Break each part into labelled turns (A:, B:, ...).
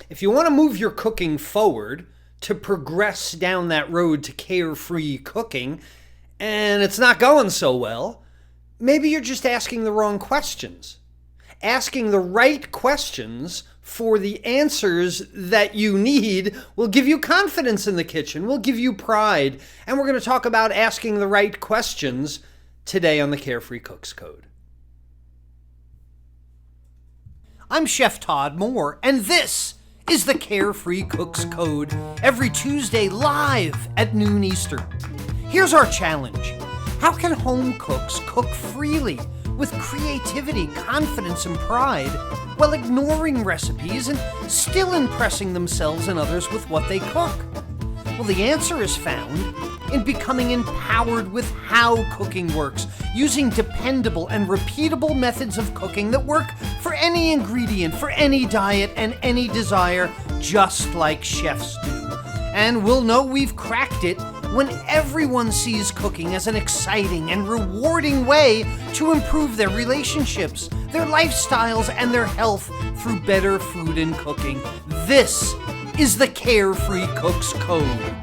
A: if you want to move your cooking forward to progress down that road to carefree cooking, and it's not going so well, maybe you're just asking the wrong questions. Asking the right questions for the answers that you need will give you confidence in the kitchen, will give you pride. And we're going to talk about asking the right questions today on the Carefree Cook's Code. I'm Chef Todd Moore, and this is the Carefree Cook's Code, every Tuesday live at noon Eastern. Here's our challenge. How can home cooks cook freely with creativity, confidence, and pride while ignoring recipes and still impressing themselves and others with what they cook? Well, the answer is found in becoming empowered with how cooking works, using dependable and repeatable methods of cooking that work for any ingredient, for any diet, and any desire, just like chefs do. And we'll know we've cracked it when everyone sees cooking as an exciting and rewarding way to improve their relationships, their lifestyles, and their health through better food and cooking. This is the Carefree Cook's Code.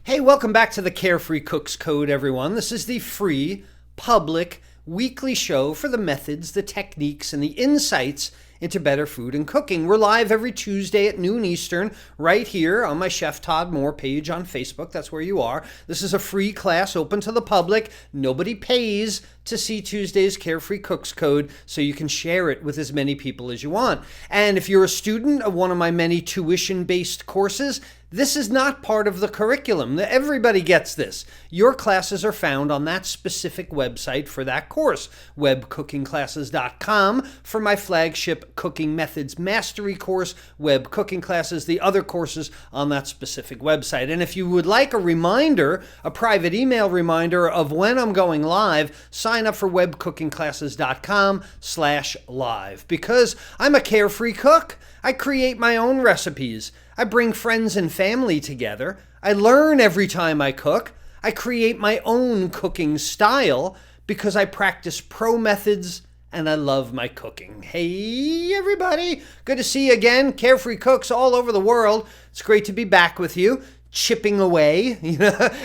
A: Hey, welcome back to the Carefree Cook's Code, everyone. This is the free, public, weekly show for the methods, the techniques, and the insights into better food and cooking. We're live every Tuesday at noon Eastern, right here on my Chef Todd Moore page on Facebook. That's where you are. This is a free class open to the public. Nobody pays to see Tuesday's Carefree Cook's Code, so you can share it with as many people as you want. And if you're a student of one of my many tuition-based courses, this is not part of the curriculum. Everybody gets this. Your classes are found on that specific website for that course, webcookingclasses.com, for my flagship Cooking Methods Mastery course, Web Cooking Classes, the other courses on that specific website. And if you would like a reminder, a private email reminder of when I'm going live, sign up for webcookingclasses.com/live. Because I'm a carefree cook. I create my own recipes. I bring friends and family together. I learn every time I cook. I create my own cooking style because I practice pro methods and I love my cooking. Hey, everybody. Good to see you again. Carefree cooks all over the world. It's great to be back with you, chipping away,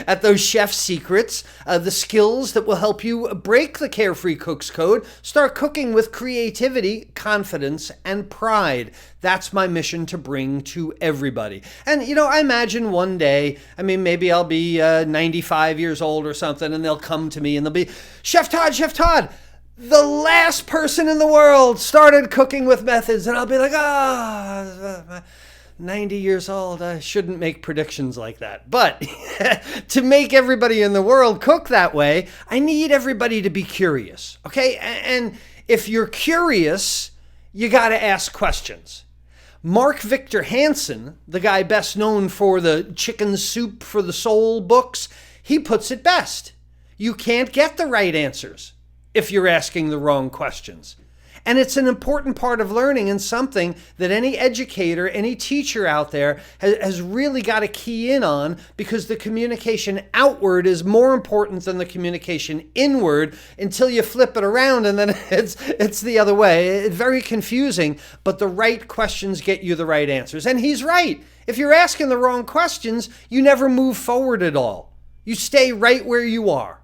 A: at those chef secrets, the skills that will help you break the Carefree Cook's Code, start cooking with creativity, confidence, and pride. That's my mission to bring to everybody. And, I imagine one day, maybe I'll be 95 years old or something, and they'll come to me and they'll be, Chef Todd, the last person in the world started cooking with methods. And I'll be like, 90 years old, I shouldn't make predictions like that. But to make everybody in the world cook that way, I need everybody to be curious, okay? And if you're curious, you got to ask questions. Mark Victor Hansen, the guy best known for the Chicken Soup for the Soul books, he puts it best. You can't get the right answers if you're asking the wrong questions. And it's an important part of learning and something that any educator, any teacher out there has really got to key in on, because the communication outward is more important than the communication inward until you flip it around and then it's the other way. It's very confusing, but the right questions get you the right answers. And he's right. If you're asking the wrong questions, you never move forward at all. You stay right where you are.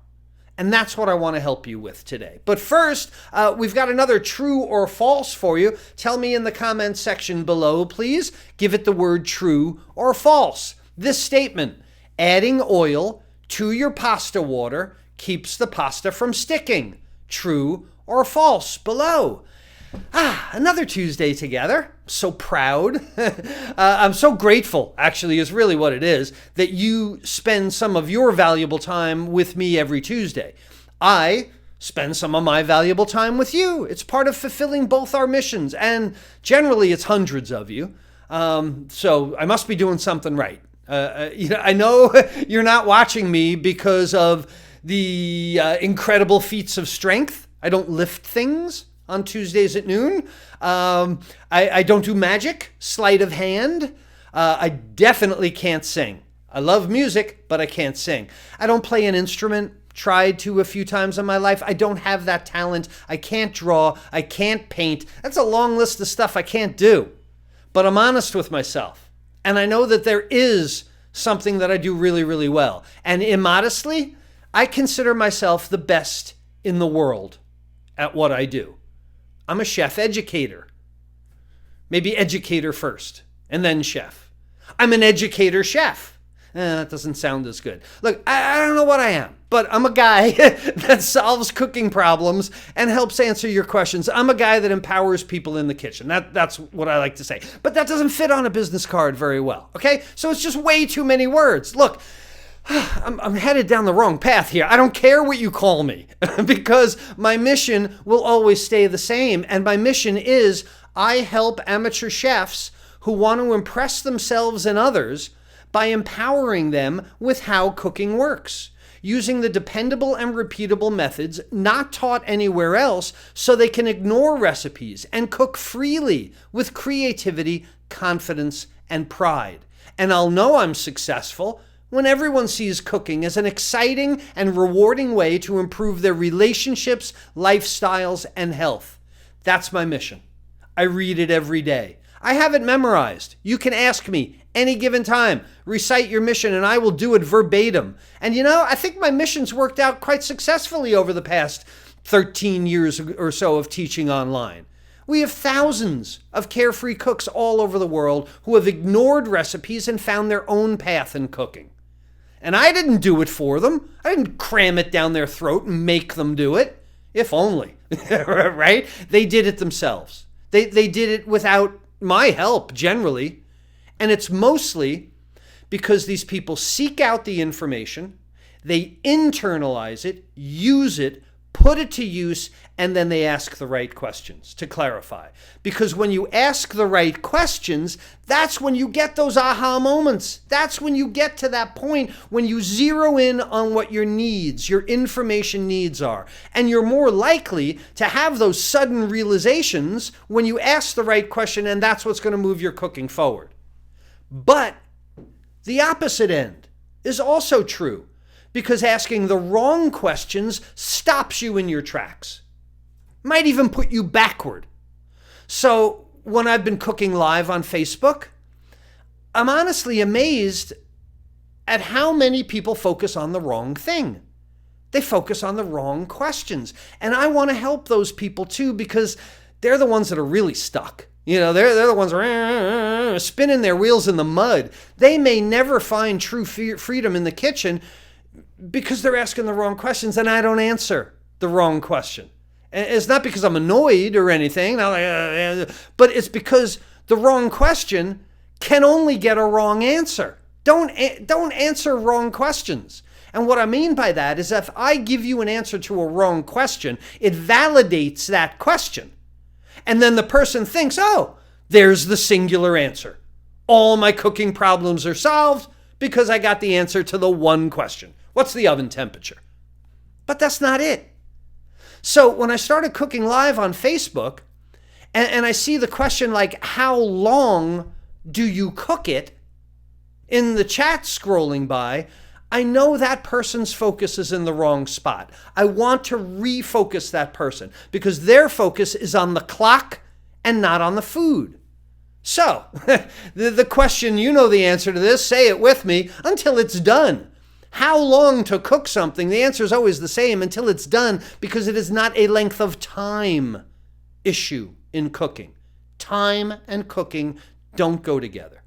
A: And that's what I want to help you with today. But first, we've got another true or false for you. Tell me in the comments section below, please. Give it the word true or false. This statement: adding oil to your pasta water keeps the pasta from sticking. True or false below. Another Tuesday together. So proud. I'm so grateful, actually, is really what it is, that you spend some of your valuable time with me every Tuesday. I spend some of my valuable time with you. It's part of fulfilling both our missions, and generally it's hundreds of you. So I must be doing something right. I know you're not watching me because of the incredible feats of strength. I don't lift things on Tuesdays at noon. I don't do magic, sleight of hand. I definitely can't sing. I love music, but I can't sing. I don't play an instrument. Tried to a few times in my life. I don't have that talent. I can't draw. I can't paint. That's a long list of stuff I can't do. but I'm honest with myself. And I know that there is something that I do really, really well. And immodestly, I consider myself the best in the world at what I do. I'm a chef educator. Maybe educator first, and then chef. I'm an educator chef. That doesn't sound as good. Look, I don't know what I am, but I'm a guy that solves cooking problems and helps answer your questions. I'm a guy that empowers people in the kitchen. That's what I like to say. But that doesn't fit on a business card very well, okay? So it's just way too many words. Look, I'm headed down the wrong path here. I don't care what you call me because my mission will always stay the same. And my mission is I help amateur chefs who want to impress themselves and others by empowering them with how cooking works, using the dependable and repeatable methods not taught anywhere else so they can ignore recipes and cook freely with creativity, confidence, and pride. And I'll know I'm successful when everyone sees cooking as an exciting and rewarding way to improve their relationships, lifestyles, and health. That's my mission. I read it every day. I have it memorized. You can ask me any given time, recite your mission, and I will do it verbatim. And I think my mission's worked out quite successfully over the past 13 years or so of teaching online. We have thousands of carefree cooks all over the world who have ignored recipes and found their own path in cooking. And I didn't do it for them. I didn't cram it down their throat and make them do it. If only, right? They did it themselves. They did it without my help, generally. And it's mostly because these people seek out the information, they internalize it, use it, put it to use, and then they ask the right questions to clarify. Because when you ask the right questions, that's when you get those aha moments. That's when you get to that point when you zero in on what your needs, your information needs are. And you're more likely to have those sudden realizations when you ask the right question, and that's what's going to move your cooking forward. But the opposite end is also true, because asking the wrong questions stops you in your tracks. Might even put you backward. So when I've been cooking live on Facebook, I'm honestly amazed at how many people focus on the wrong thing. They focus on the wrong questions. And I want to help those people too, because they're the ones that are really stuck. They're the ones spinning their wheels in the mud. They may never find true freedom in the kitchen because they're asking the wrong questions, and I don't answer the wrong question. And it's not because I'm annoyed or anything, but it's because the wrong question can only get a wrong answer. Don't answer wrong questions. And what I mean by that is if I give you an answer to a wrong question, it validates that question. And then the person thinks, oh, there's the singular answer. All my cooking problems are solved because I got the answer to the one question. What's the oven temperature? But that's not it. So when I started cooking live on Facebook, and I see the question like, how long do you cook it, in the chat scrolling by, I know that person's focus is in the wrong spot. I want to refocus that person because their focus is on the clock and not on the food. So, the question, you know the answer to this, say it with me, until it's done. How long to cook something? The answer is always the same, until it's done, because it is not a length of time issue in cooking. Time and cooking don't go together.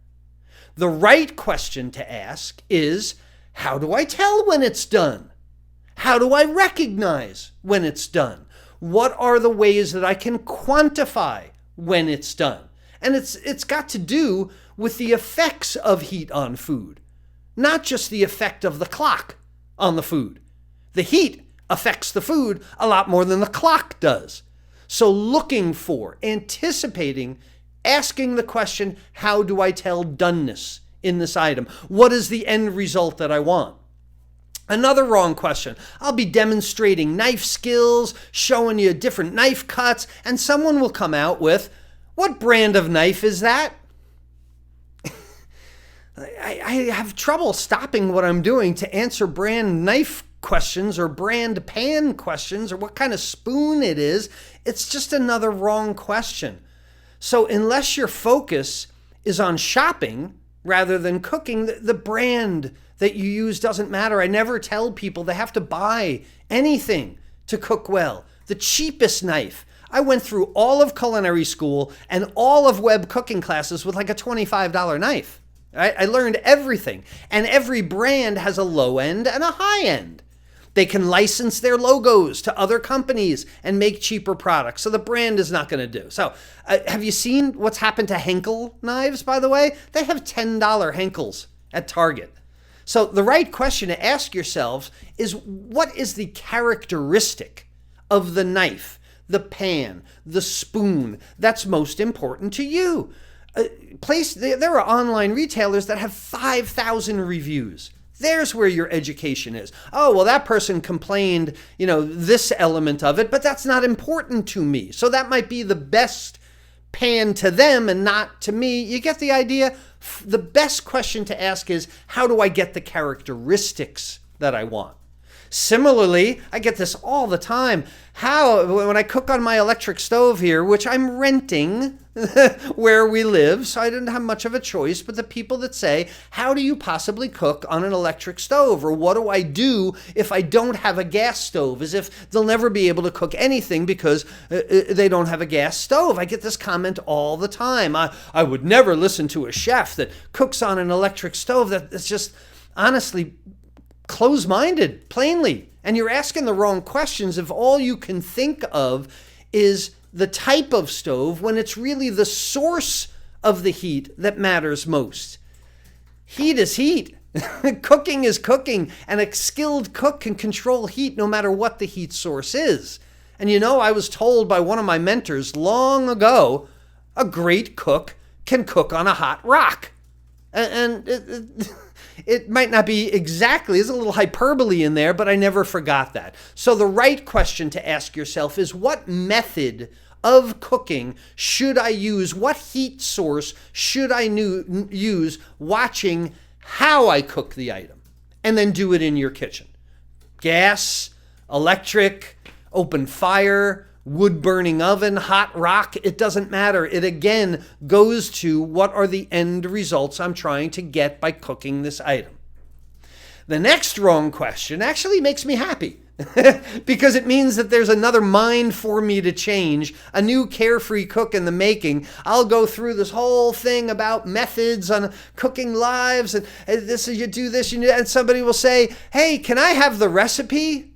A: The right question to ask is, how do I tell when it's done? How do I recognize when it's done? What are the ways that I can quantify when it's done? And it's got to do with the effects of heat on food, not just the effect of the clock on the food. The heat affects the food a lot more than the clock does. So looking for, anticipating, asking the question, how do I tell doneness in this item? What is the end result that I want? Another wrong question. I'll be demonstrating knife skills, showing you different knife cuts, and someone will come out with, what brand of knife is that? I have trouble stopping what I'm doing to answer brand knife questions or brand pan questions or what kind of spoon it is. It's just another wrong question. So unless your focus is on shopping rather than cooking. The brand that you use doesn't matter. I never tell people they have to buy anything to cook well. The cheapest knife. I went through all of culinary school and all of web cooking classes with like a $25 knife. Right? I learned everything. And every brand has a low end and a high end. They can license their logos to other companies and make cheaper products. So the brand is not going to do. So have you seen what's happened to Henkel knives, by the way? They have $10 Henkels at Target. So the right question to ask yourselves is, what is the characteristic of the knife, the pan, the spoon that's most important to you? There are online retailers that have 5,000 reviews. There's where your education is. Oh, well, that person complained, this element of it, but that's not important to me. So that might be the best pan to them and not to me. You get the idea? The best question to ask is, how do I get the characteristics that I want? Similarly, I get this all the time. When I cook on my electric stove here, which I'm renting where we live, so I didn't have much of a choice, but the people that say, how do you possibly cook on an electric stove? Or what do I do if I don't have a gas stove? As if they'll never be able to cook anything because they don't have a gas stove. I get this comment all the time. I would never listen to a chef that cooks on an electric stove. That's just, honestly, close-minded, plainly. And you're asking the wrong questions if all you can think of is the type of stove when it's really the source of the heat that matters most. Heat is heat. Cooking is cooking, and a skilled cook can control heat no matter what the heat source is. And I was told by one of my mentors long ago, a great cook can cook on a hot rock. And it might not be exactly, there's a little hyperbole in there, but I never forgot that. So the right question to ask yourself is, what method of cooking should I use? What heat source should I use watching how I cook the item? And then do it in your kitchen. Gas, electric, open fire, wood-burning oven, hot rock, it doesn't matter. It again goes to, what are the end results I'm trying to get by cooking this item? The next wrong question actually makes me happy because it means that there's another mind for me to change, a new carefree cook in the making. I'll go through this whole thing about methods on cooking lives, and this is, you do this, and somebody will say, hey, can I have the recipe?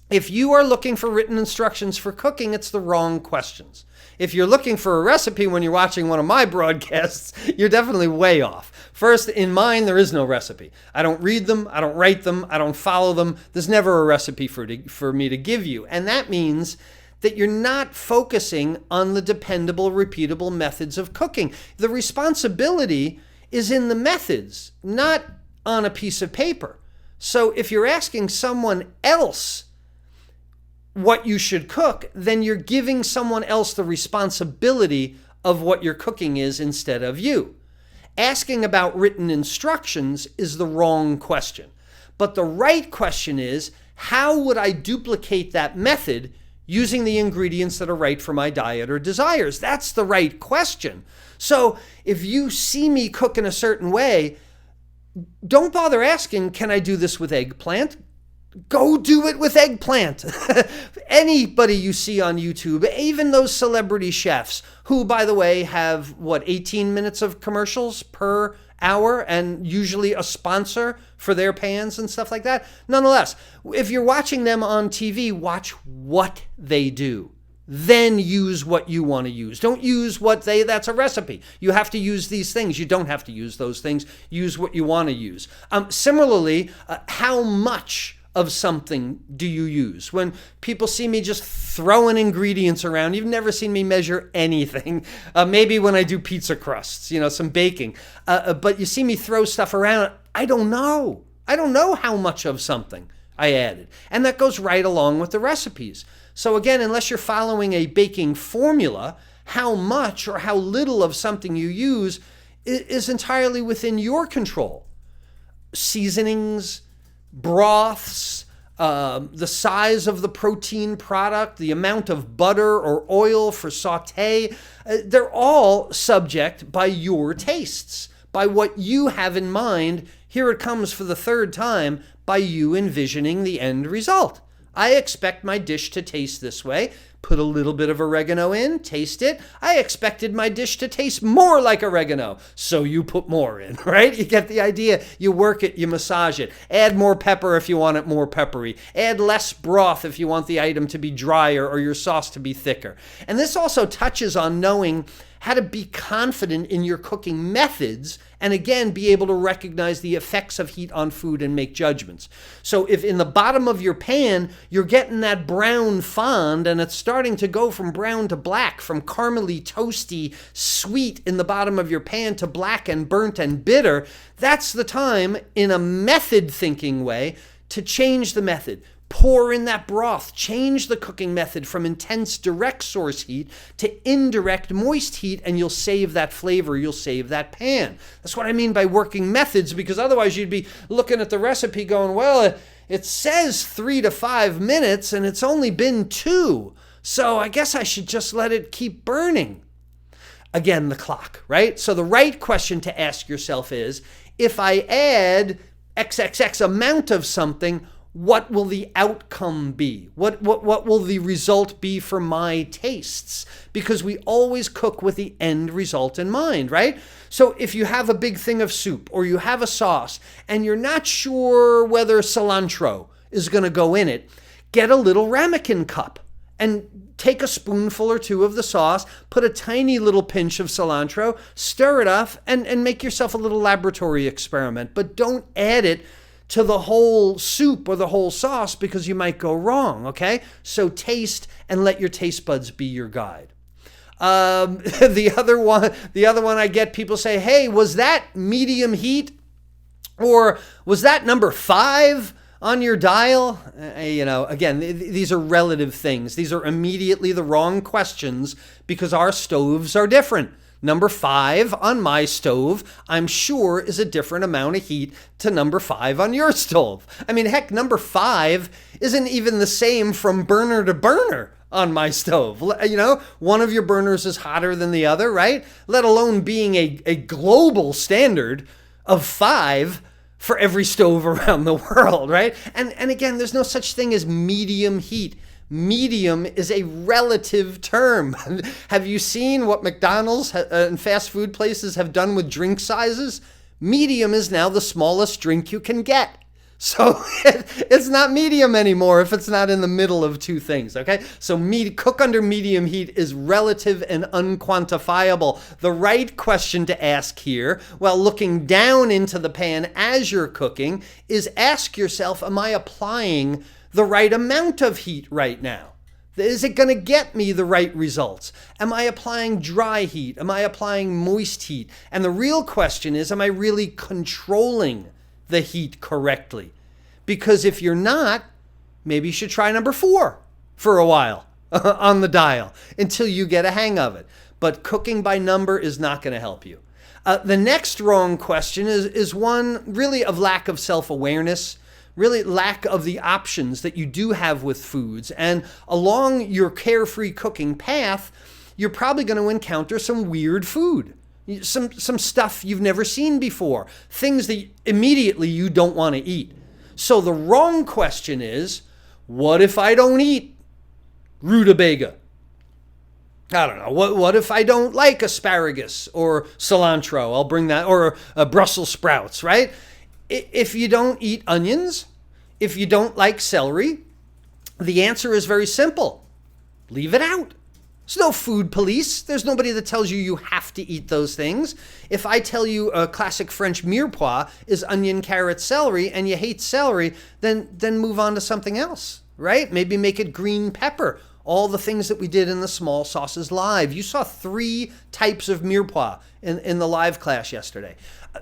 A: If you are looking for written instructions for cooking, it's the wrong questions. If you're looking for a recipe when you're watching one of my broadcasts, you're definitely way off. First, in mine, there is no recipe. I don't read them, I don't write them, I don't follow them. There's never a recipe for me to give you. And that means that you're not focusing on the dependable, repeatable methods of cooking. The responsibility is in the methods, not on a piece of paper. So if you're asking someone else what you should cook, then you're giving someone else the responsibility of what your cooking is instead of you. Asking about written instructions is the wrong question. But the right question is, how would I duplicate that method using the ingredients that are right for my diet or desires? That's the right question. So if you see me cook in a certain way, don't bother asking, can I do this with eggplant? Go do it with eggplant. Anybody you see on YouTube, even those celebrity chefs who, by the way, have 18 minutes of commercials per hour and usually a sponsor for their pans and stuff like that. Nonetheless, if you're watching them on TV, watch what they do. Then use what you want to use. Don't use that's a recipe. You have to use these things. You don't have to use those things. Use what you want to use. Similarly, how much of something do you use? When people see me just throwing ingredients around, you've never seen me measure anything. Maybe when I do pizza crusts, some baking. But you see me throw stuff around, I don't know. I don't know how much of something I added. And that goes right along with the recipes. So again, unless you're following a baking formula, how much or how little of something you use is entirely within your control. Seasonings, broths, the size of the protein product, the amount of butter or oil for saute. They're all subject by your tastes, by what you have in mind. Here it comes for the third time, by you envisioning the end result. I expect my dish to taste this way. Put a little bit of oregano in, taste it. I expected my dish to taste more like oregano, so you put more in, right? You get the idea. You work it, you massage it. Add more pepper if you want it more peppery. Add less broth if you want the item to be drier or your sauce to be thicker. And this also touches on knowing how to be confident in your cooking methods and again be able to recognize the effects of heat on food and make judgments. So if in the bottom of your pan you're getting that brown fond and it's starting to go from brown to black, from caramely, toasty, sweet in the bottom of your pan to black and burnt and bitter, that's the time in a method thinking way to change the method. Pour in that broth, change the cooking method from intense direct source heat to indirect moist heat, and you'll save that flavor, you'll save that pan. That's what I mean by working methods, because otherwise you'd be looking at the recipe going, well, it says 3 to 5 minutes and it's only been 2, so I guess I should just let it keep burning. Again, the clock, right? So the right question to ask yourself is, if I add XXX amount of something, what will the outcome be? What will the result be for my tastes? Because we always cook with the end result in mind, right? So if you have a big thing of soup or you have a sauce and you're not sure whether cilantro is going to go in it, get a little ramekin cup and take a spoonful or 2 of the sauce, put a tiny little pinch of cilantro, stir it up, and make yourself a little laboratory experiment. But don't add it to the whole soup or the whole sauce, because you might go wrong, okay? So taste and let your taste buds be your guide. The other one I get, people say, hey, was that medium heat? Or was that number 5 on your dial? Again, these are relative things. These are immediately the wrong questions because our stoves are different. Number 5 on my stove, I'm sure, is a different amount of heat to number 5 on your stove. I mean, heck, number 5 isn't even the same from burner to burner on my stove. One of your burners is hotter than the other, right? Let alone being a global standard of 5 for every stove around the world, right? And again, there's no such thing as medium heat. Medium is a relative term. Have you seen what McDonald's and fast food places have done with drink sizes? Medium is now the smallest drink you can get. So it's not medium anymore if it's not in the middle of 2 things, okay? So cook under medium heat is relative and unquantifiable. The right question to ask here, while looking down into the pan as you're cooking, is ask yourself, am I applying the right amount of heat right now? Is it going to get me the right results? Am I applying dry heat? Am I applying moist heat? And the real question is, am I really controlling the heat correctly? Because if you're not, maybe you should try number 4 for a while on the dial until you get a hang of it. But cooking by number is not going to help you. The next wrong question is one really of lack of self-awareness, really lack of the options that you do have with foods. And along your carefree cooking path, you're probably going to encounter some weird food, some stuff you've never seen before, things that immediately you don't want to eat. So the wrong question is, what if I don't eat rutabaga? I don't know. What if I don't like asparagus or cilantro? I'll bring that, or Brussels sprouts, right? If you don't eat onions, if you don't like celery, the answer is very simple. Leave it out. There's no food police. There's nobody that tells you have to eat those things. If I tell you a classic French mirepoix is onion, carrot, celery, and you hate celery, then move on to something else, right? Maybe make it green pepper. All the things that we did in the small sauces live. You saw 3 types of mirepoix in the live class yesterday.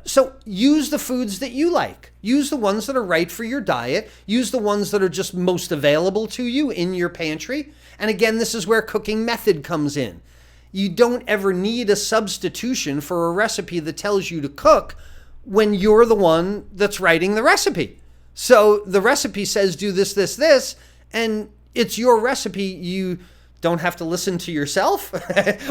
A: So use the foods that you like. Use the ones that are right for your diet. Use the ones that are just most available to you in your pantry. And again, this is where cooking method comes in. You don't ever need a substitution for a recipe that tells you to cook when you're the one that's writing the recipe. So the recipe says do this, this, this, and it's your recipe. You don't have to listen to yourself,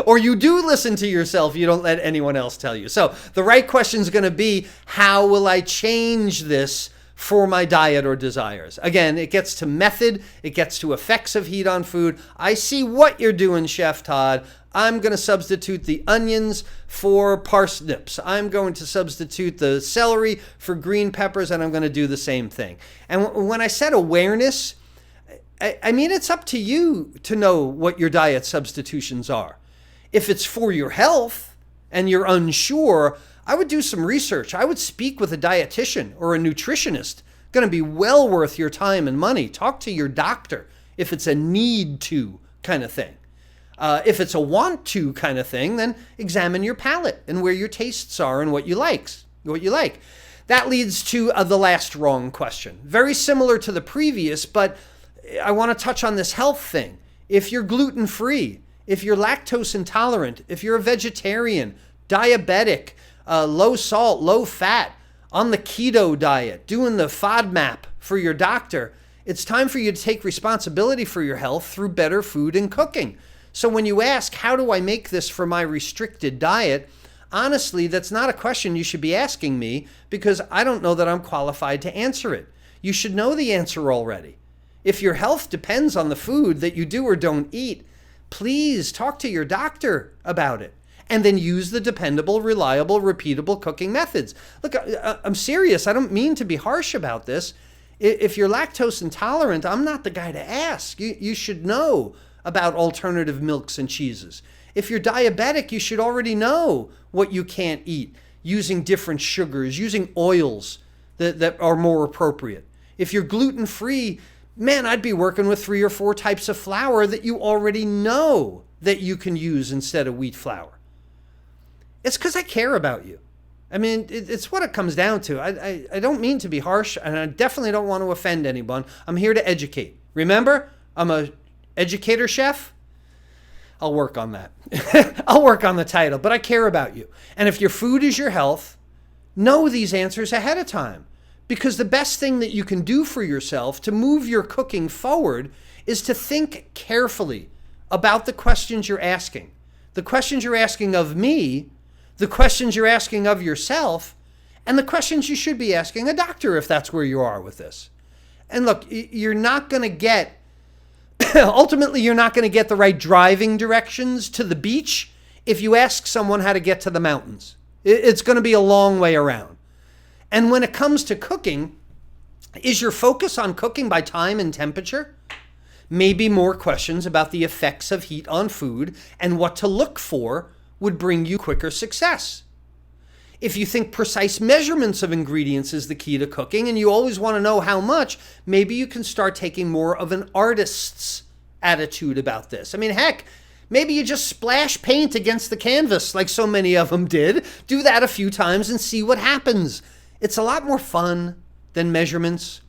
A: or you do listen to yourself. You don't let anyone else tell you. So the right question is going to be, how will I change this for my diet or desires? Again, it gets to method. It gets to effects of heat on food. I see what you're doing, Chef Todd. I'm going to substitute the onions for parsnips. I'm going to substitute the celery for green peppers, and I'm going to do the same thing. And when I said awareness, I mean, it's up to you to know what your diet substitutions are. If it's for your health and you're unsure, I would do some research. I would speak with a dietitian or a nutritionist. Going to be well worth your time and money. Talk to your doctor if it's a need to kind of thing. If it's a want to kind of thing, then examine your palate and where your tastes are and what you like. That leads to the last wrong question. Very similar to the previous, but I want to touch on this health thing. If you're gluten-free, if you're lactose intolerant, if you're a vegetarian, diabetic, low salt, low fat, on the keto diet, doing the FODMAP for your doctor, it's time for you to take responsibility for your health through better food and cooking. So when you ask, how do I make this for my restricted diet? Honestly, that's not a question you should be asking me, because I don't know that I'm qualified to answer it. You should know the answer already. If your health depends on the food that you do or don't eat, please talk to your doctor about it, and then use the dependable, reliable, repeatable cooking methods. Look, I'm serious. I don't mean to be harsh about this. If you're lactose intolerant, I'm not the guy to ask. You should know about alternative milks and cheeses. If you're diabetic, you should already know what you can't eat, using different sugars, using oils that are more appropriate. If you're gluten-free, man, I'd be working with 3 or 4 types of flour that you already know that you can use instead of wheat flour. It's because I care about you. I mean, it's what it comes down to. I don't mean to be harsh, and I definitely don't want to offend anyone. I'm here to educate. Remember, I'm a educator chef. I'll work on that. I'll work on the title, but I care about you. And if your food is your health, know these answers ahead of time. Because the best thing that you can do for yourself to move your cooking forward is to think carefully about the questions you're asking. The questions you're asking of me, the questions you're asking of yourself, and the questions you should be asking a doctor if that's where you are with this. And look, you're not going to get, ultimately, you're not going to get the right driving directions to the beach if you ask someone how to get to the mountains. It's going to be a long way around. And when it comes to cooking, is your focus on cooking by time and temperature? Maybe more questions about the effects of heat on food and what to look for would bring you quicker success. If you think precise measurements of ingredients is the key to cooking and you always want to know how much, maybe you can start taking more of an artist's attitude about this. I mean, heck, maybe you just splash paint against the canvas like so many of them did. Do that a few times and see what happens. It's a lot more fun than measurements.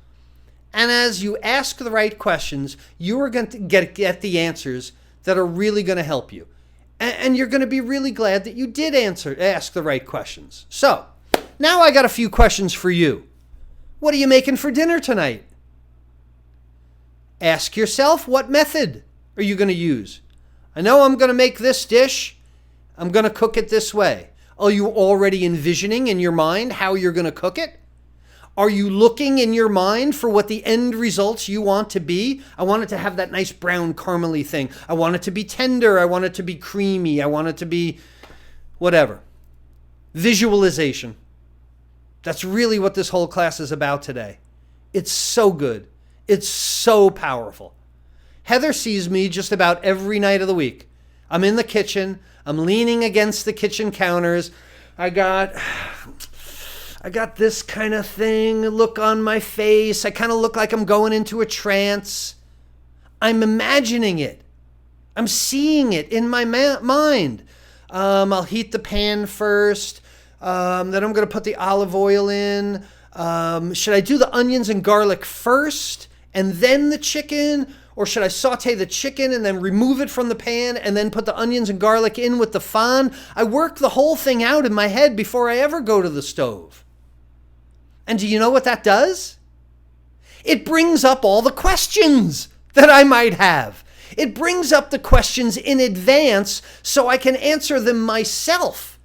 A: And as you ask the right questions, you are going to get the answers that are really going to help you. And you're going to be really glad that you did ask the right questions. So, now I got a few questions for you. What are you making for dinner tonight? Ask yourself, what method are you going to use? I know I'm going to make this dish. I'm going to cook it this way. Are you already envisioning in your mind how you're going to cook it? Are you looking in your mind for what the end results you want to be? I want it to have that nice brown caramely thing. I want it to be tender. I want it to be creamy. I want it to be whatever. Visualization. That's really what this whole class is about today. It's so good. It's so powerful. Heather sees me just about every night of the week. I'm in the kitchen. I'm leaning against the kitchen counters. I got this kind of thing, look on my face. I kind of look like I'm going into a trance. I'm imagining it. I'm seeing it in my mind. I'll heat the pan first. Then I'm going to put the olive oil in. Should I do the onions and garlic first and then the chicken? Or should I saute the chicken and then remove it from the pan and then put the onions and garlic in with the fond? I work the whole thing out in my head before I ever go to the stove. And do you know what that does? It brings up all the questions that I might have. It brings up the questions in advance so I can answer them myself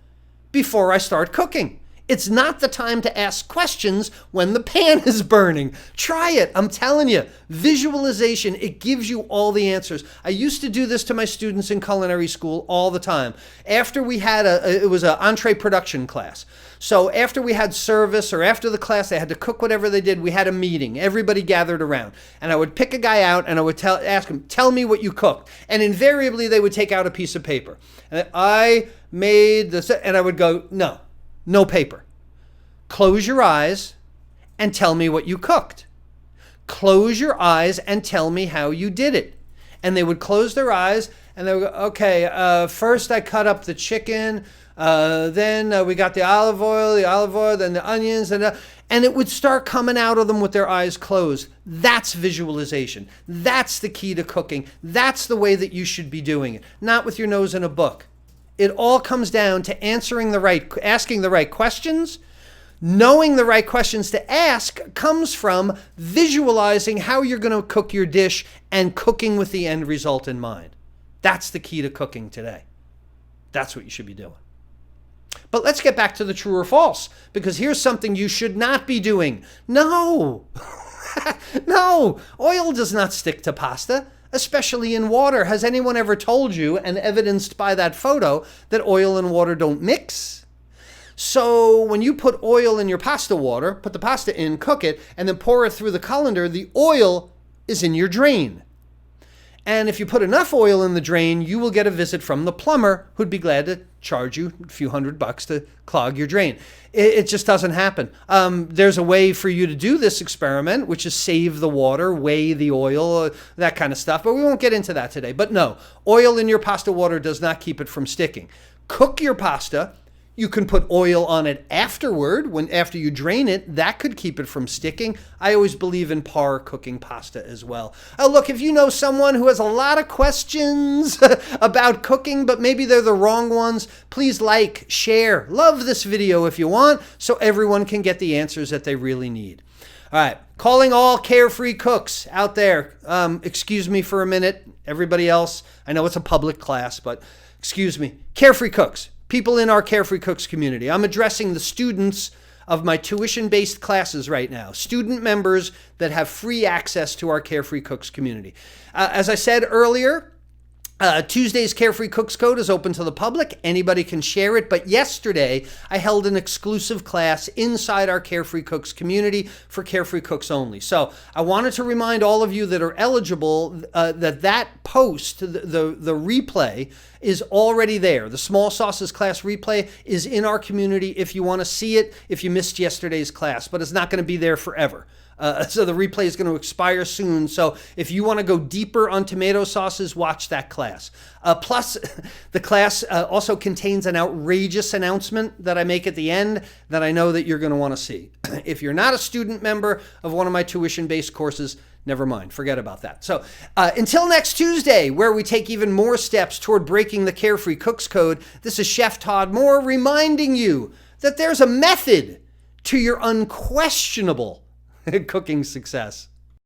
A: before I start cooking. It's not the time to ask questions when the pan is burning. Try it. I'm telling you, visualization, it gives you all the answers. I used to do this to my students in culinary school all the time. After we had it was an entree production class. So after we had service or after the class, they had to cook whatever they did. We had a meeting. Everybody gathered around. And I would pick a guy out and I would ask him, tell me what you cooked. And invariably, they would take out a piece of paper. And I made this, and I would go, no paper. Close your eyes and tell me what you cooked. Close your eyes and tell me how you did it. And they would close their eyes and they would go, okay, first I cut up the chicken, then we got the olive oil, then the onions, and it would start coming out of them with their eyes closed. That's visualization. That's the key to cooking. That's the way that you should be doing it, not with your nose in a book. It all comes down to asking the right questions. Knowing the right questions to ask comes from visualizing how you're going to cook your dish and cooking with the end result in mind. That's the key to cooking today. That's what you should be doing. But let's get back to the true or false, because here's something you should not be doing. No, no, oil does not stick to pasta, especially in water. Has anyone ever told you, and evidenced by that photo, that oil and water don't mix? So when you put oil in your pasta water, put the pasta in, cook it, and then pour it through the colander, the oil is in your drain. And if you put enough oil in the drain, you will get a visit from the plumber who'd be glad to charge you a few $100 to clog your drain. It just doesn't happen. There's a way for you to do this experiment, which is save the water, weigh the oil, that kind of stuff. But we won't get into that today. But no, oil in your pasta water does not keep it from sticking. Cook your pasta. You can put oil on it afterward, after you drain it. That could keep it from sticking. I always believe in par cooking pasta as well. Look, if you know someone who has a lot of questions about cooking, but maybe they're the wrong ones, please like, share, love this video if you want, so everyone can get the answers that they really need. All right, calling all carefree cooks out there. Excuse me for a minute, everybody else. I know it's a public class, but excuse me. Carefree cooks. People in our Carefree Cooks community. I'm addressing the students of my tuition-based classes right now, student members that have free access to our Carefree Cooks community. As I said earlier, Tuesday's Carefree Cooks Code is open to the public. Anybody can share it. But yesterday, I held an exclusive class inside our Carefree Cooks community for Carefree Cooks only. So I wanted to remind all of you that are eligible that post, the replay, is already there. The Small Sauces class replay is in our community if you want to see it, if you missed yesterday's class. But it's not going to be there forever. So the replay is going to expire soon. So if you want to go deeper on tomato sauces, watch that class. Plus, the class also contains an outrageous announcement that I make at the end that I know that you're going to want to see. If you're not a student member of one of my tuition-based courses, never mind. Forget about that. So until next Tuesday, where we take even more steps toward breaking the Carefree Cooks Code, this is Chef Todd Moore reminding you that there's a method to your unquestionable cooking success.